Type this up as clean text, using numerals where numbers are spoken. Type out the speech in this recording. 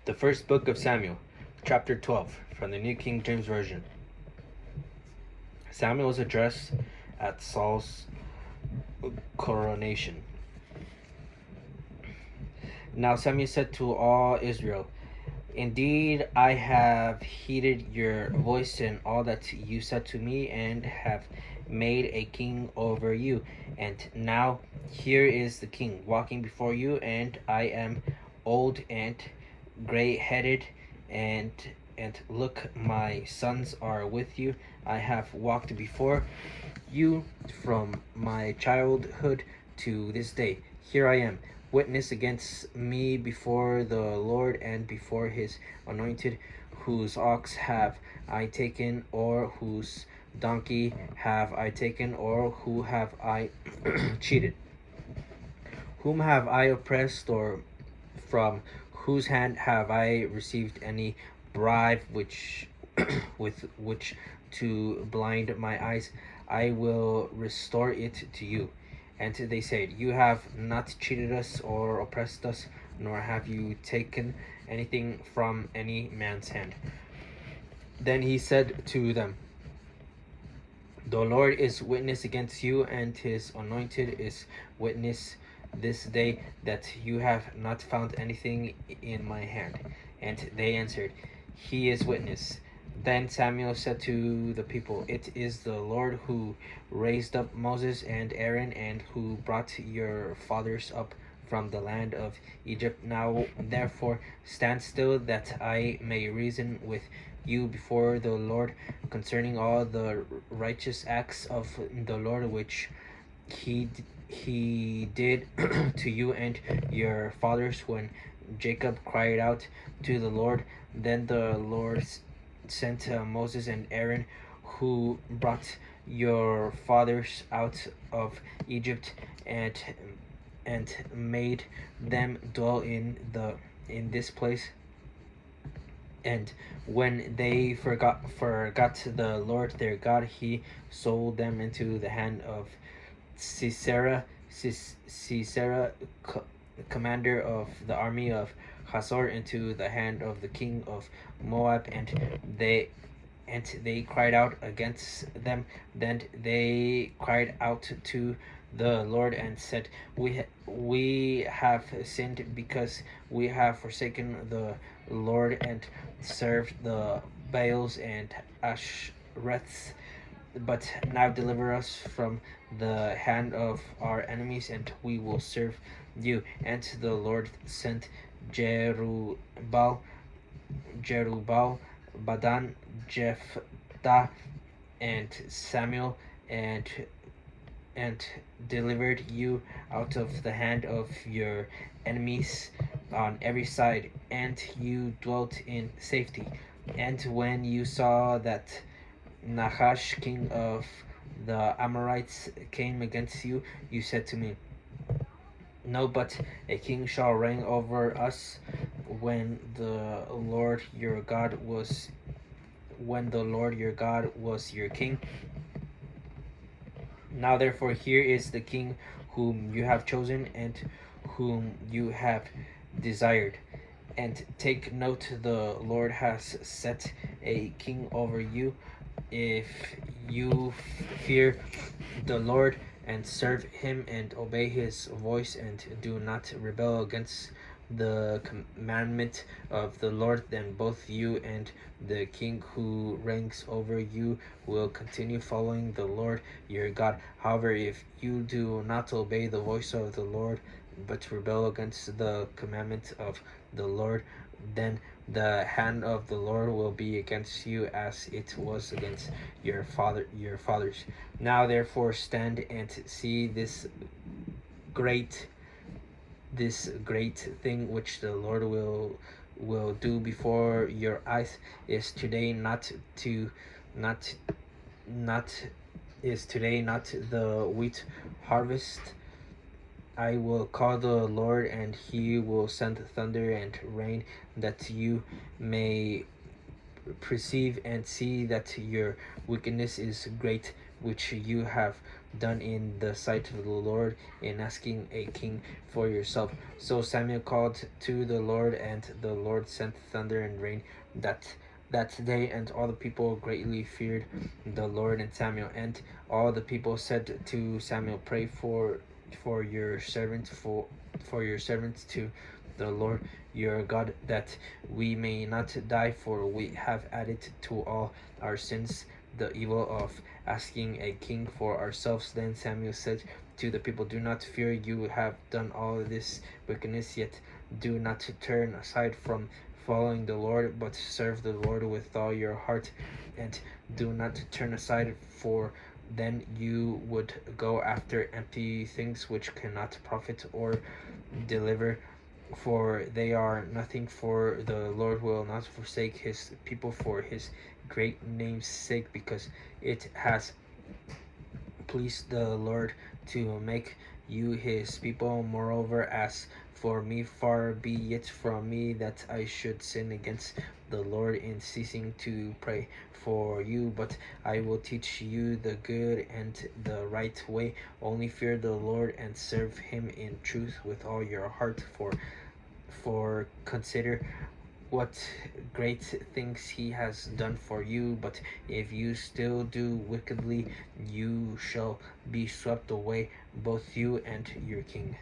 The first book of Samuel, chapter 12, from the New King James Version. Samuel's address at Saul's coronation. Now Samuel said to all Israel, "Indeed, I have heeded your voice and all that you said to me, and have made a king over you. And now here is the king walking before you, and I am old and gray-headed, and look, my sons are with you. I have walked before you from my childhood to this day. Here I am, witness against me before the Lord and before his anointed. Whose ox have I taken, or whose donkey have I taken, or who have I cheated? Whom have I oppressed, or from whose hand have I received any bribe with which to blind my eyes? I will restore it to you." And they said, "You have not cheated us or oppressed us, nor have you taken anything from any man's hand." Then he said to them, "The Lord is witness against you, and his anointed is witness this day, that you have not found anything in my hand." And they answered, "He is witness." Then Samuel said to the people, "It is the Lord who raised up Moses and Aaron, and who brought your fathers up from the land of Egypt. Now therefore stand still, that I may reason with you before the Lord concerning all the righteous acts of the Lord, which he did to you and your fathers when Jacob cried out to the Lord. Then the Lord sent Moses and Aaron, who brought your fathers out of Egypt, and made them dwell in this place. And when they forgot the Lord their God, he sold them into the hand of Sisera, commander of the army of Hazor, into the hand of the king of Moab, and they cried out against them. Then they cried out to the Lord and said, we have sinned, because we have forsaken the Lord and served the Baals and Ashtoreths. But now deliver us from the hand of our enemies, and we will serve you." And the Lord sent Jerubbaal, Badan, Jephthah, and Samuel, and delivered you out of the hand of your enemies on every side, and you dwelt in safety. And when you saw that Nahash, king of the Amorites, came against you, you said to me, "No, but a king shall reign over us when the Lord your God was your king. Now therefore here is the king whom you have chosen and whom you have desired. And take note, the Lord has set a king over you. If you fear the Lord and serve him and obey his voice and do not rebel against the commandment of the Lord, then both you and the king who reigns over you will continue following the Lord your God. However, if you do not obey the voice of the Lord, but rebel against the commandment of the Lord, then the hand of the Lord will be against you, as it was against your fathers. Now therefore stand and see this great thing which the Lord will do before your eyes. Is today not the wheat harvest? I will call the Lord, and he will send thunder and rain, that you may perceive and see that your wickedness is great, which you have done in the sight of the Lord in asking a king for yourself. So Samuel called to the Lord, and the Lord sent thunder and rain that day, and all the people greatly feared the Lord and Samuel. And all the people said to Samuel, "Pray for your servant for your servants to the Lord your God, that we may not die, for we have added to all our sins the evil of asking a king for ourselves." Then Samuel said to the people, "Do not fear, you have done all this wickedness, yet do not turn aside from following the Lord, but serve the Lord with all your heart, and do not turn aside, for then you would go after empty things which cannot profit or deliver, for they are nothing. For the Lord will not forsake his people for his great name's sake, because it has pleased the Lord to make you his people. Moreover, as for me, far be it from me that I should sin against the Lord in ceasing to pray for you, but I will teach you the good and the right way. Only fear the Lord and serve him in truth with all your heart, for consider what great things he has done for you. But if you still do wickedly, you shall be swept away, both you and your king."